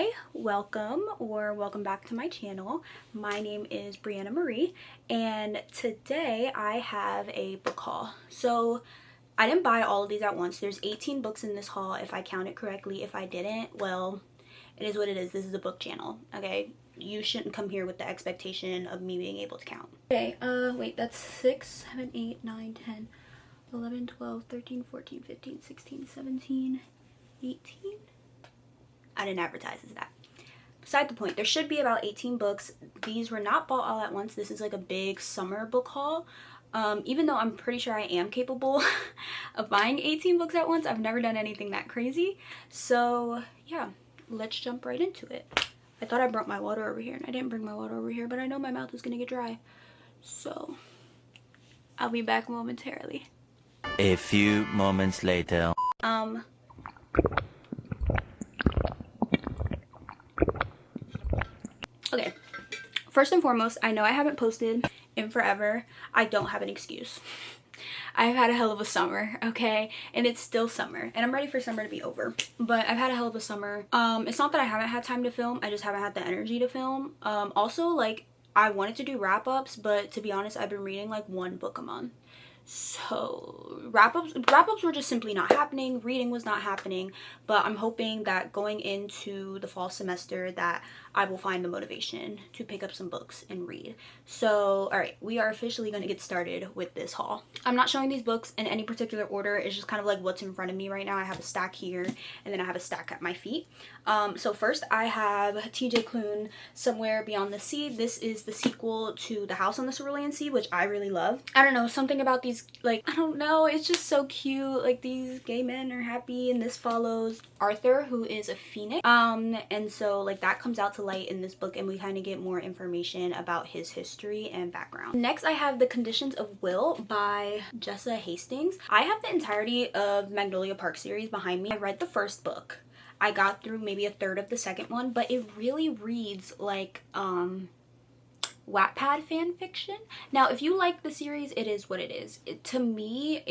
Hi, welcome back to my channel. My name is Brianna Marie, and today I have a book haul. So I didn't buy all of these at once. There's 18 books in this haul if I count it correctly. If I didn't, well, it is what it is. This is a book channel, okay? You shouldn't come here with the expectation of me being able to count. Okay, wait, that's 6, 7, 8, 9, 10, 11, 12, 13, 14, 15, 16, 17, 18. I didn't advertise as that. Beside the point, there should be about 18 books. These were not bought all at once. This is like a big summer book haul. Even though I'm pretty sure I am capable of buying 18 books at once, I've never done anything that crazy. So yeah, let's jump right into it. I thought I brought my water over here, and I didn't bring my water over here, but I know my mouth is gonna get dry. So I'll be back momentarily. A few moments later. Okay, first and foremost, I know I haven't posted in forever. I don't have an excuse. I've had a hell of a summer, okay? And it's still summer, and I'm ready for summer to be over. But I've had a hell of a summer. It's not that I haven't had time to film, I just haven't had the energy to film. Also, like, I wanted to do wrap-ups, but to be honest, I've been reading like one book a month. So wrap-ups were just simply not happening. Reading was not happening, but I'm hoping that going into the fall semester that I will find the motivation to pick up some books and read. So all right, we are officially going to get started with this haul. I'm not showing these books in any particular order. It's just kind of like what's in front of me right now. I have a stack here, and then I have a stack at my feet. So first I have T.J. Klune, Somewhere Beyond the Sea. This is the sequel to The House on the Cerulean Sea, which I really love. I don't know, something about these, like, I don't know, it's just so cute. Like, these gay men are happy, and this follows Arthur, who is a phoenix. And so like that comes out to light in this book, and we kind of get more information about his history and background. Next I have The Conditions of Will by Jessa Hastings. I have the entirety of Magnolia Park series behind me. I read the first book. I got through maybe a third of the second one, but it really reads like Wattpad fan fiction. Now, if you like the series, it is what it is. To me,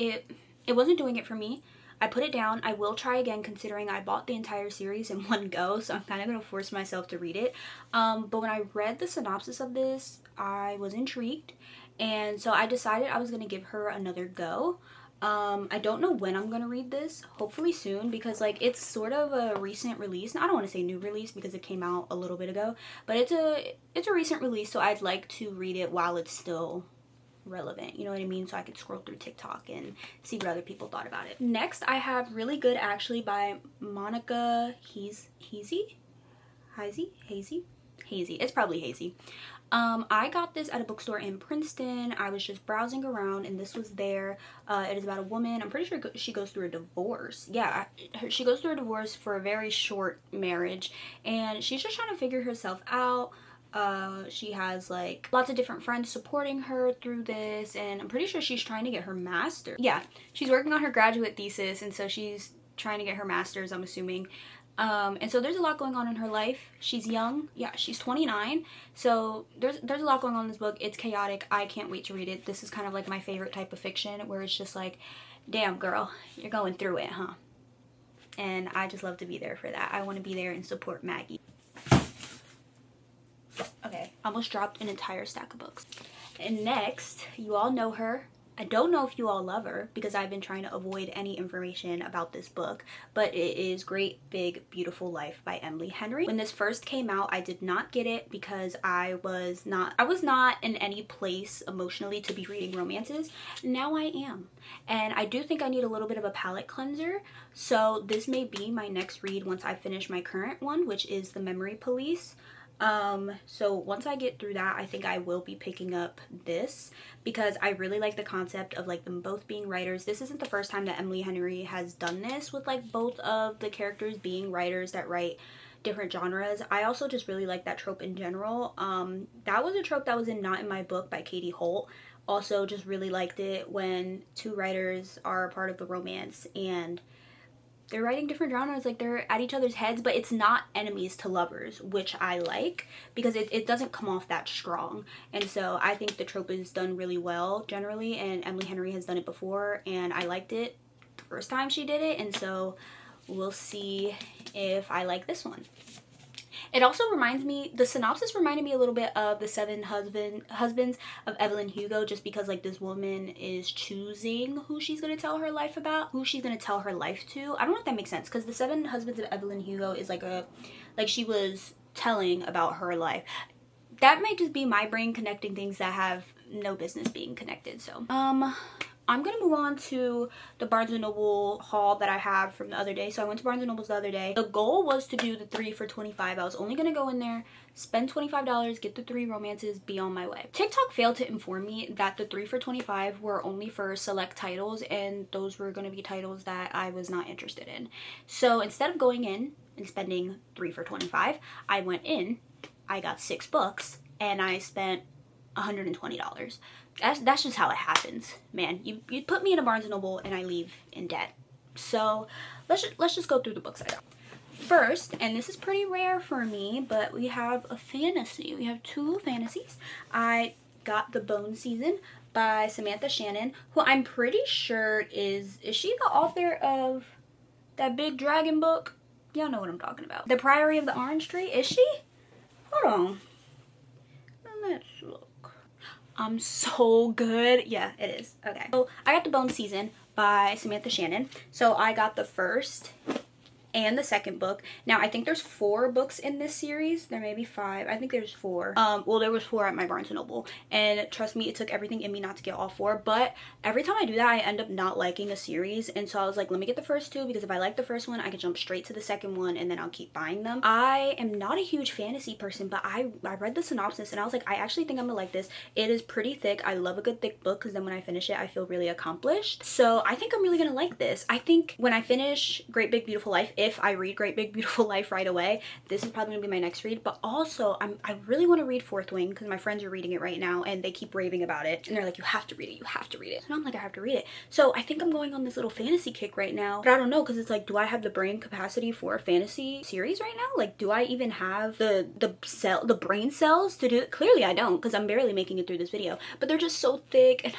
it wasn't doing it for me. I put it down. I will try again, considering I bought the entire series in one go, so I'm kind of going to force myself to read it. But when I read the synopsis of this, I was intrigued, and so I decided I was going to give her another go. I don't know when I'm gonna read this. Hopefully soon, because like it's sort of a recent release. Now, I don't want to say new release because it came out a little bit ago, but it's a recent release, so I'd like to read it while it's still relevant, you know what I mean? So I could scroll through TikTok and see what other people thought about it. Next I have Really Good Actually by Monica Hazy. It's probably Hazy. I got this at a bookstore in Princeton. I was just browsing around, and this was there. It is about a woman. I'm pretty sure she goes through a divorce. Yeah, she goes through a divorce for a very short marriage, and she's just trying to figure herself out. She has like lots of different friends supporting her through this, and I'm pretty sure she's trying to get her master's. Yeah, she's working on her graduate thesis, and so she's trying to get her master's, I'm assuming. And so there's a lot going on in her life. She's young. Yeah, she's 29. So there's a lot going on in this book. It's chaotic. I can't wait to read it. This is kind of like my favorite type of fiction, where it's just like, damn girl, you're going through it, huh? And I just love to be there for that. I want to be there and support Maggie. Okay, almost dropped an entire stack of books. And next, you all know her. I don't know if you all love her, because I've been trying to avoid any information about this book, but it is Great Big Beautiful Life by Emily Henry. When this first came out, I did not get it because I was not in any place emotionally to be reading romances. Now I am, and I do think I need a little bit of a palate cleanser, so this may be my next read once I finish my current one, which is The Memory Police. So once I get through that, I think I will be picking up this, because I really like the concept of like them both being writers. This isn't the first time that Emily Henry has done this, with like both of the characters being writers that write different genres. I also just really like that trope in general. That was a trope that was in Not in My Book by Katie Holt. Also just really liked it when two writers are a part of the romance and they're writing different genres, like they're at each other's heads, but it's not enemies to lovers, which I like, because it doesn't come off that strong. And so I think the trope is done really well generally, and Emily Henry has done it before, and I liked it the first time she did it, and so we'll see if I like this one. It also reminds me, the synopsis reminded me a little bit of the Seven Husbands of Evelyn Hugo, just because like this woman is choosing who she's going to tell her life about, who she's going to tell her life to. I don't know if that makes sense, because the Seven Husbands of Evelyn Hugo is like she was telling about her life. That might just be my brain connecting things that have no business being connected. So I'm gonna move on to the Barnes & Noble haul that I have from the other day. So I went to Barnes & Noble's the other day. The goal was to do the 3 for $25. I was only gonna go in there, spend $25, get the 3 romances, be on my way. TikTok failed to inform me that the 3 for $25 were only for select titles, and those were gonna be titles that I was not interested in. So instead of going in and spending 3 for $25, I went in, I got 6 books, and I spent $120. That's just how it happens, man. You put me in a Barnes & Noble and I leave in debt. So let's just go through the books I got. First, and this is pretty rare for me, but we have a fantasy. We have 2 fantasies. I got The Bone Season by Samantha Shannon, who I'm pretty sure is she the author of that big dragon book? Y'all know what I'm talking about. The Priory of the Orange Tree, is she? Hold on. Let's look. I'm so good. Yeah, it is. Okay. So I got The Bone Season by Samantha Shannon. So I got the first and the second book. Now I think there's 4 books in this series. There may be 5. I think there's 4. Well, there was 4 at my Barnes & Noble, and trust me, it took everything in me not to get all 4, but every time I do that I end up not liking a series, and so I was like, let me get the first 2, because if I like the first one I can jump straight to the second one and then I'll keep buying them. I am not a huge fantasy person, but I read the synopsis and I was like, I actually think I'm gonna like this. It is pretty thick. I love a good thick book, because then when I finish it I feel really accomplished. So I think I'm really gonna like this. I think when I finish Great Big Beautiful Life, if I read Great Big Beautiful Life right away, this is probably gonna be my next read. But also I really want to read Fourth Wing, because my friends are reading it right now and they keep raving about it, and they're like, you have to read it, you have to read it. And I'm like, I have to read it. So I think I'm going on this little fantasy kick right now, but I don't know, because it's like, do I have the brain capacity for a fantasy series right now? Like, do I even have the brain cells to do it? Clearly I don't, because I'm barely making it through this video, but they're just so thick, and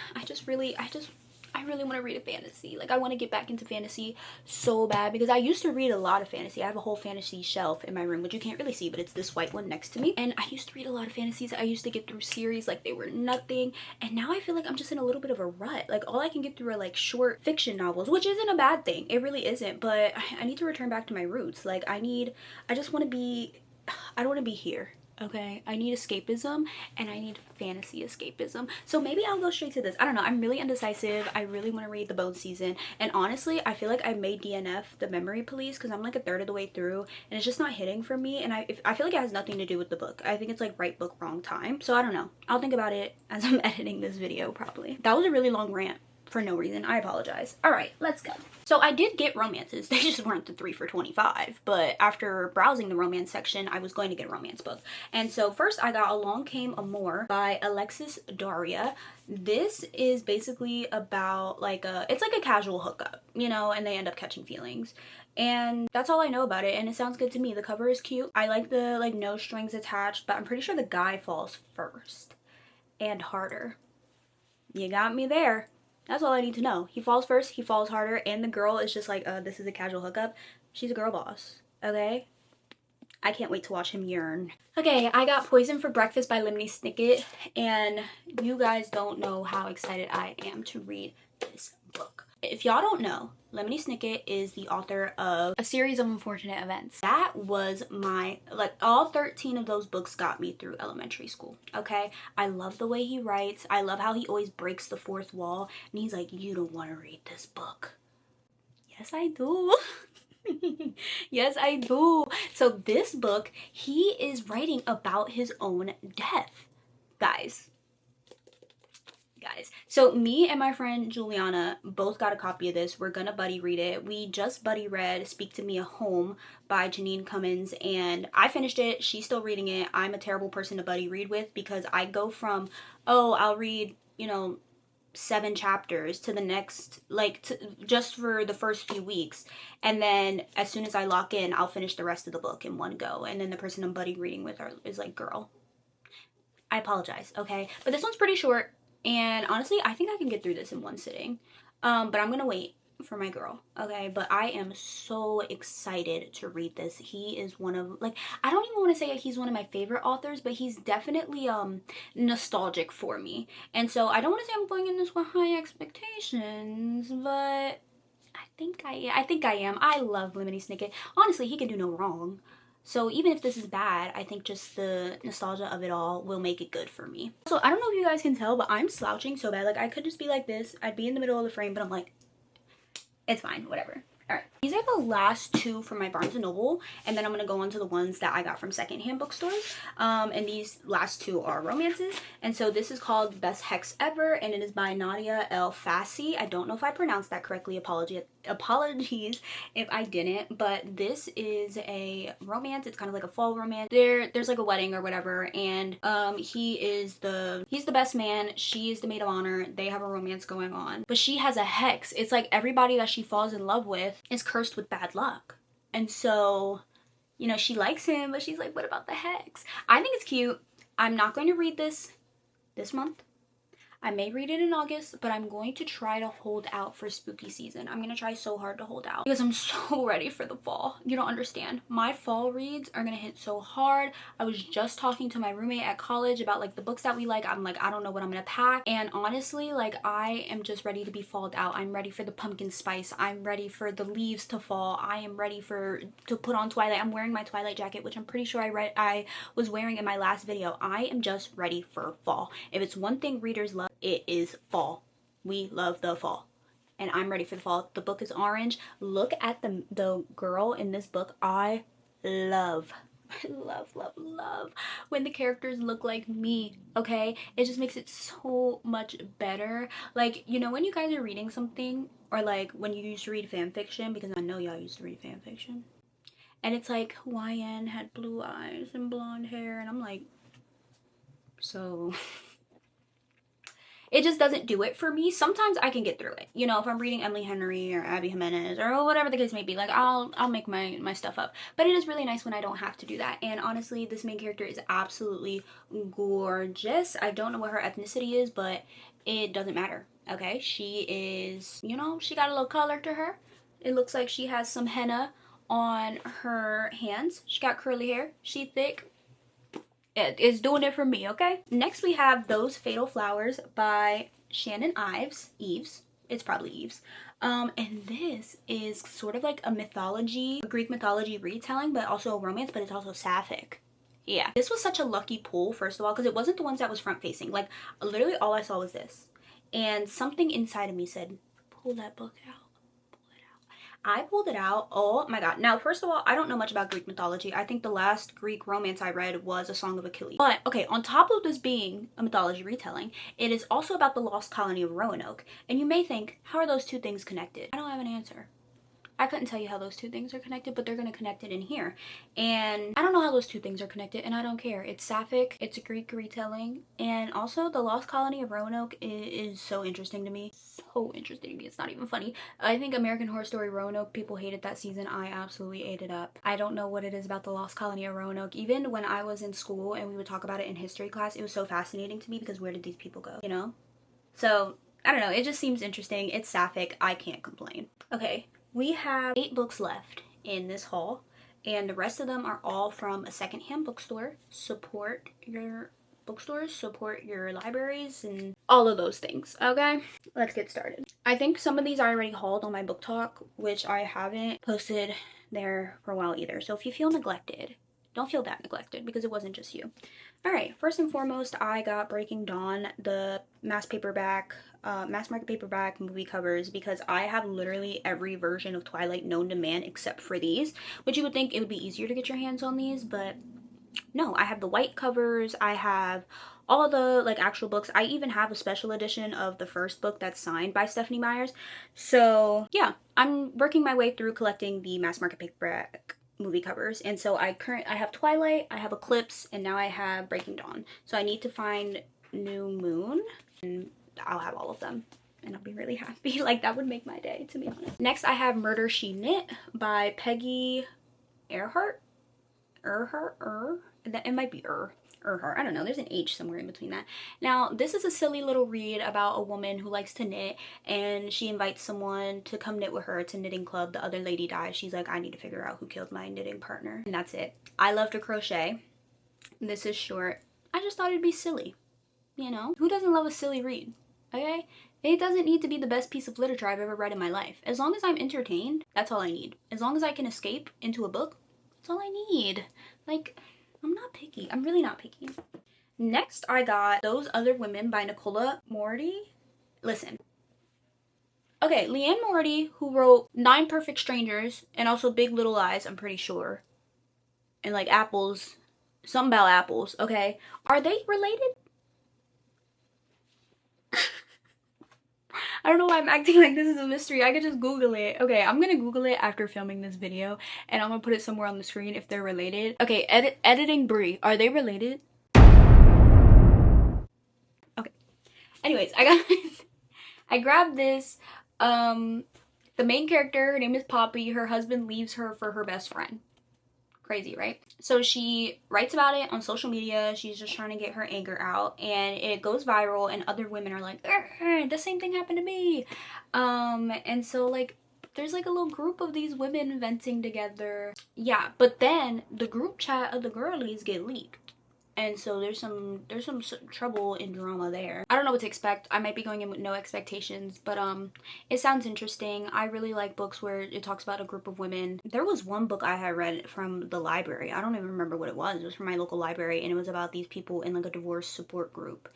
I really want to read a fantasy. Like, I want to get back into fantasy so bad, because I used to read a lot of fantasy. I have a whole fantasy shelf in my room, which you can't really see, but it's this white one next to me. And I used to read a lot of fantasies. I used to get through series like they were nothing. And now I feel like I'm just in a little bit of a rut. Like, all I can get through are like short fiction novels, which isn't a bad thing. It really isn't. But I need to return back to my roots. Like, I don't want to be here. Okay, I need escapism, and I need fantasy escapism. So maybe I'll go straight to this. I don't know. I'm really indecisive. I really want to read The Bone Season, and honestly, I feel like I may DNF The Memory Police, because I'm like a third of the way through, and it's just not hitting for me. And I feel like it has nothing to do with the book. I think it's like right book, wrong time. So I don't know. I'll think about it as I'm editing this video, probably. That was a really long rant for no reason. I apologize. All right, let's go. So I did get romances. They just weren't the 3 for $25, but after browsing the romance section, I was going to get a romance book. And so first I got Along Came Amor by Alexis Daria. This is basically about like it's like a casual hookup, you know, and they end up catching feelings. And that's all I know about it, and it sounds good to me. The cover is cute. I like the like no strings attached, but I'm pretty sure the guy falls first and harder. You got me there. That's all I need to know. He falls first, he falls harder, and the girl is just like, this is a casual hookup. She's a girl boss, okay? I can't wait to watch him yearn. Okay, I got Poison for Breakfast by Lemony Snicket, and you guys don't know how excited I am to read this book. If y'all don't know, Lemony Snicket is the author of A Series of Unfortunate Events. That was my, like, all 13 of those books got me through elementary school, okay? I love the way he writes. I love how he always breaks the fourth wall, and he's like, you don't want to read this book. Yes, I do. Yes, I do. So this book, he is writing about his own death, guys. So me and my friend Juliana both got a copy of this. We're gonna buddy read it. We just buddy read Speak to Me a Home by Janine Cummins, and I finished it. She's still reading it. I'm a terrible person to buddy read with, because I go from, oh, I'll read, you know, 7 chapters to the next, like, just for the first few weeks, and then as soon as I lock in, I'll finish the rest of the book in one go. And then the person I'm buddy reading with is like, girl, I apologize, okay? But this one's pretty short. And honestly, I think I can get through this in one sitting. But I'm gonna wait. for my girl, okay? But I am so excited to read this. He is one of, like, I don't even want to say he's one of my favorite authors, but he's definitely nostalgic for me. And so I don't want to say I'm going in this with high expectations, but I think I am. I love Lemony Snicket. Honestly, he can do no wrong. So even if this is bad, I think just the nostalgia of it all will make it good for me. So I don't know if you guys can tell, but I'm slouching so bad. Like, I could just be like this. I'd be in the middle of the frame, but I'm like, it's fine, whatever. All right, these are the last two from my Barnes & Noble, and then I'm going to go on to the ones that I got from secondhand bookstores. And these last two are romances. And so this is called Best Hex Ever, and it is by Nadia El Fassi. I don't know if I pronounced that correctly. Apologies if I didn't, but this is a romance. It's kind of like a fall romance. There's like a wedding or whatever, and he's the best man, she is the maid of honor. They have a romance going on, but she has a hex. It's like everybody that she falls in love with is cursed with bad luck. And so, you know, she likes him, but she's like, what about the hex? I think it's cute. I'm not going to read this month. I may read it in August, but I'm going to try to hold out for spooky season. I'm going to try so hard to hold out because I'm so ready for the fall. You don't understand. My fall reads are going to hit so hard. I was just talking to my roommate at college about like the books that we like. I'm like, I don't know what I'm going to pack. And honestly, like, I am just ready to be falled out. I'm ready for the pumpkin spice. I'm ready for the leaves to fall. I am ready to put on Twilight. I'm wearing my Twilight jacket, which I'm pretty sure I was wearing in my last video. I am just ready for fall. If it's one thing readers love, it is fall. We love the fall, and I'm ready for the fall. The book is orange. Look at the girl in this book. I love when the characters look like me, okay? It just makes it so much better. Like, you know, when you guys are reading something, or like when you used to read fan fiction, because I know y'all used to read fan fiction, and it's like YN had blue eyes and blonde hair, and I'm like, so it just doesn't do it for me. Sometimes I can get through it. You know, if I'm reading Emily Henry or Abby Jimenez or whatever the case may be, like, I'll make my stuff up. But it is really nice when I don't have to do that. And honestly, this main character is absolutely gorgeous. I don't know what her ethnicity is, but it doesn't matter. Okay, she is, you know, she got a little color to her. It looks like she has some henna on her hands. She got curly hair. She thick. It is doing it for me, okay? Next we have Those Fatal Flowers by Shannon Ives. It's probably Eves. And this is sort of like a Greek mythology retelling, but also a romance, but it's also sapphic. Yeah. This was such a lucky pull, first of all, because it wasn't the ones that was front facing. Like, literally all I saw was this. And something inside of me said, pull that book out. I pulled it out. Oh my god. Now, first of all, I don't know much about Greek mythology. I think the last Greek romance I read was A Song of Achilles. But, okay, on top of this being a mythology retelling, it is also about the lost colony of Roanoke. And you may think, how are those two things connected? I don't have an answer. I couldn't tell you how those two things are connected, but they're going to connect it in here. And I don't know how those two things are connected, and I don't care. It's sapphic, it's a Greek retelling, and also the lost colony of Roanoke is so interesting to me. So interesting to me. It's not even funny. I think American Horror Story Roanoke, people hated that season. I absolutely ate it up. I don't know what it is about the lost colony of Roanoke. Even when I was in school and we would talk about it in history class, it was so fascinating to me because where did these people go, you know? So, I don't know. It just seems interesting. It's sapphic. I can't complain. Okay. We have 8 books left in this haul, and the rest of them are all from a secondhand bookstore. Support your bookstores, support your libraries, and all of those things, okay? Let's get started. I think some of these are already hauled on my book talk, which I haven't posted there for a while either. So if you feel neglected, don't feel that neglected because it wasn't just you. Alright, first and foremost, I got Breaking Dawn, the mass market paperback movie covers, because I have literally every version of Twilight known to man except for these, which you would think it would be easier to get your hands on these, but no. I have the white covers, I have all of the like actual books. I even have a special edition of the first book that's signed by Stephanie Meyers. So yeah, I'm working my way through collecting the mass market paperback movie covers, and so I have Twilight, I have Eclipse, and now I have Breaking Dawn. So I need to find New Moon, and I'll have all of them, and I'll be really happy. Like, that would make my day, to be honest. Next, I have Murder, She Knit by Peggy Earhart. It might be or her. I don't know. There's an H somewhere in between that. Now, this is a silly little read about a woman who likes to knit, and she invites someone to come knit with her. It's a knitting club. The other lady dies. She's like, I need to figure out who killed my knitting partner. And that's it. I love to crochet. This is short. I just thought it'd be silly. You know? Who doesn't love a silly read? Okay? It doesn't need to be the best piece of literature I've ever read in my life. As long as I'm entertained, that's all I need. As long as I can escape into a book, that's all I need. Like, I'm not picky. I'm really not picky. Next, I got Those Other Women by Nicola Morty. Listen. Okay, Leanne Morty, who wrote 9 Perfect Strangers and also Big Little Lies, I'm pretty sure. And like apples. Something about apples, okay? Are they related? I don't know why I'm acting like this is a mystery. I could just Google it. Okay, I'm gonna Google it after filming this video, and I'm gonna put it somewhere on the screen if they're related. Okay, editing Brie. Are they related? Okay. Anyways, I grabbed this. The main character, her name is Poppy. Her husband leaves her for her best friend. Crazy, right? So she writes about it on social media. She's just trying to get her anger out, and it goes viral, and other women are like, the same thing happened to me. And so like there's like a little group of these women venting together. Yeah, but then the group chat of the girlies get leaked. And so there's some trouble and drama there. I don't know what to expect. I might be going in with no expectations, but it sounds interesting. I really like books where it talks about a group of women. There was one book I had read from the library. I don't even remember what it was. It was from my local library, and it was about these people in like a divorce support group.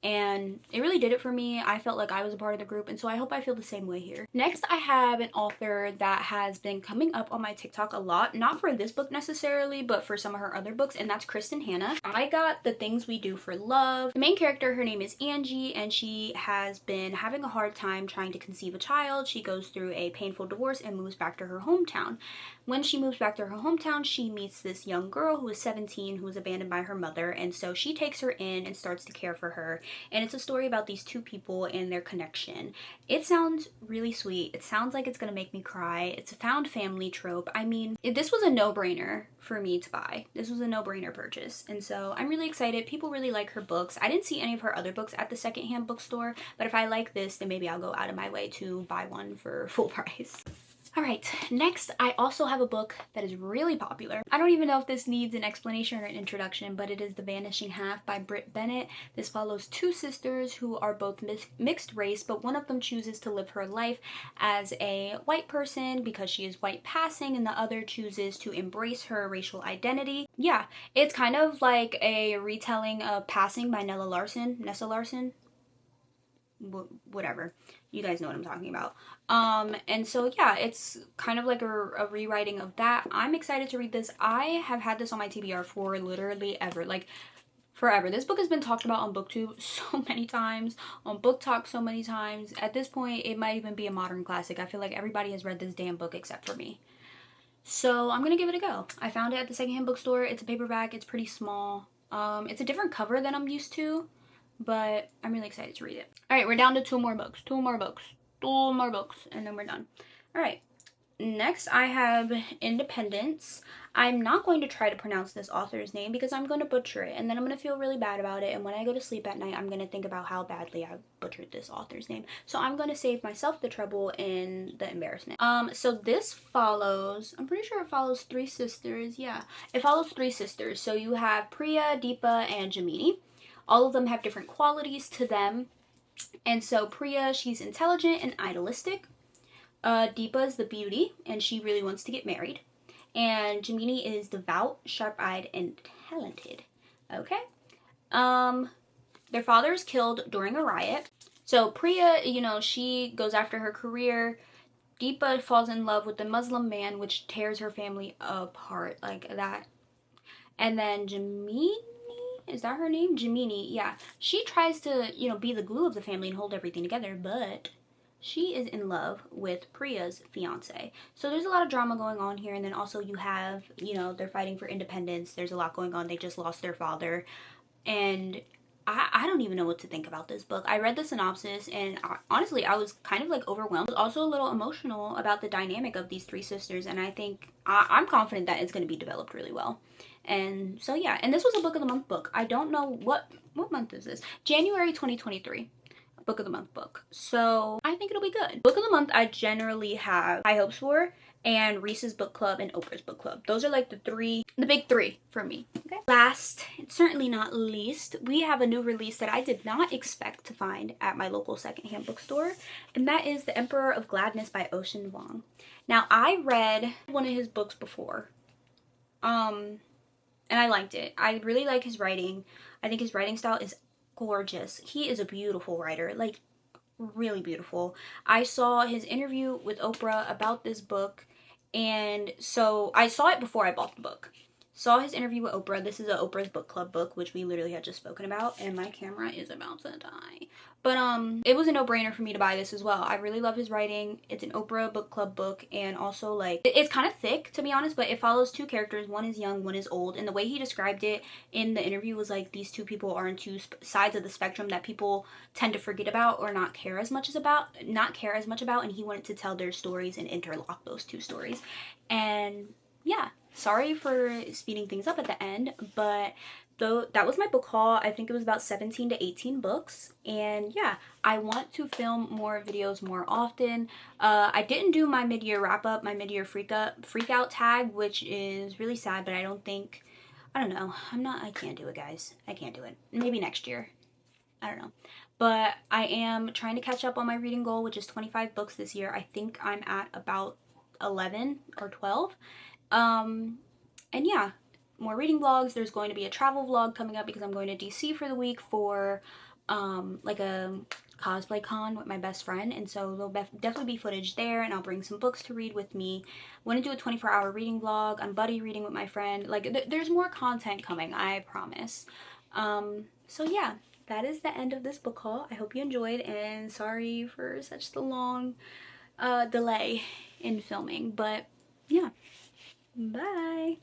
And it really did it for me. I felt like I was a part of the group, and so I hope I feel the same way here. Next, I have an author that has been coming up on my TikTok a lot, not for this book necessarily, but for some of her other books, and that's Kristen Hanna. I got The Things We Do for Love. The main character, her name is Angie, and she has been having a hard time trying to conceive a child. She goes through a painful divorce and moves back to her hometown. When she moves back to her hometown, she meets this young girl who is 17 who was abandoned by her mother, and so she takes her in and starts to care for her. And it's a story about these two people and their connection. It sounds really sweet. It sounds like it's gonna make me cry. It's a found family trope. I mean, this was a no-brainer for me to buy. This was a no-brainer purchase, and so I'm really excited. People really like her books. I didn't see any of her other books at the secondhand bookstore, but if I like this, then maybe I'll go out of my way to buy one for full price. Alright, next I also have a book that is really popular. I don't even know if this needs an explanation or an introduction, but it is The Vanishing Half by Britt Bennett. This follows two sisters who are both mixed race, but one of them chooses to live her life as a white person because she is white passing, and the other chooses to embrace her racial identity. Yeah, it's kind of like a retelling of Passing by Nessa Larson. Whatever, you guys know what I'm talking about. And so yeah, it's kind of like a rewriting of that. I'm excited to read this. I have had this on my TBR for literally ever, like forever. This book has been talked about on booktube so many times, on book talk so many times. At this point it might even be a modern classic. I feel like everybody has read this damn book except for me. So I'm gonna give it a go. I found it at the secondhand bookstore. It's a paperback. It's pretty small. It's a different cover than I'm used to, but I'm really excited to read it. Alright, we're down to two more books, and then we're done. Alright, next I have Independence. I'm not going to try to pronounce this author's name because I'm going to butcher it, and then I'm going to feel really bad about it, and when I go to sleep at night, I'm going to think about how badly I butchered this author's name. So I'm going to save myself the trouble and the embarrassment. So this follows, I'm pretty sure it follows three sisters. Yeah, it follows three sisters. So you have Priya, Deepa, and Jamini. All of them have different qualities to them. And so Priya, she's intelligent and idealistic. Deepa is the beauty, and she really wants to get married. And Jamini is devout, sharp-eyed, and talented. Okay? Their father is killed during a riot. So Priya, you know, she goes after her career. Deepa falls in love with the Muslim man, which tears her family apart like that. And then Jamini, is that her name? Jamini, yeah. She tries to, you know, be the glue of the family and hold everything together, but she is in love with Priya's fiance. So there's a lot of drama going on here, and then also you have, you know, they're fighting for independence. There's a lot going on. They just lost their father, and I don't even know what to think about this book. I read the synopsis, and honestly, I was kind of like overwhelmed. I was also a little emotional about the dynamic of these three sisters, and I think I'm confident that it's going to be developed really well. And so yeah, and this was a book of the month book. I don't know what month is this? January 2023. Book of the month book. So I think it'll be good. Book of the month I generally have high hopes for, and Reese's book club and Oprah's book club. Those are like the big three for me. Okay. Last, and certainly not least, we have a new release that I did not expect to find at my local secondhand bookstore, and that is The Emperor of Gladness by Ocean Vuong. Now I read one of his books before, and I liked it. I really like his writing. I think his writing style is gorgeous. He is a beautiful writer, like really beautiful. I saw his interview with Oprah about this book, and so I saw it before I bought the book. Saw his interview with Oprah. This is a Oprah's book club book, which we literally had just spoken about, and my camera is about to die. But it was a no-brainer for me to buy this as well. I really love his writing. It's an Oprah book club book, and also like it's kind of thick, to be honest, but it follows two characters. One is young, one is old, and the way he described it in the interview was like these two people are on two sides of the spectrum that people tend to forget about or not care as much about, and he wanted to tell their stories and interlock those two stories. And yeah, sorry for speeding things up at the end, but though that was my book haul. I think it was about 17 to 18 books, and yeah, I want to film more videos more often. I didn't do my mid-year wrap-up, my mid-year freak out tag, which is really sad, but I don't know, I can't do it, guys. I can't do it. Maybe next year. I don't know. But I am trying to catch up on my reading goal, which is 25 books this year. I think I'm at about 11 or 12. And yeah, more reading vlogs. There's going to be a travel vlog coming up because I'm going to DC for the week for like a cosplay con with my best friend, and so there'll definitely be footage there, and I'll bring some books to read with me. I want to do a 24-hour reading vlog. I'm buddy reading with my friend. Like there's more content coming, I promise. So yeah, that is the end of this book haul. I hope you enjoyed, and sorry for such the long delay in filming, but yeah, bye.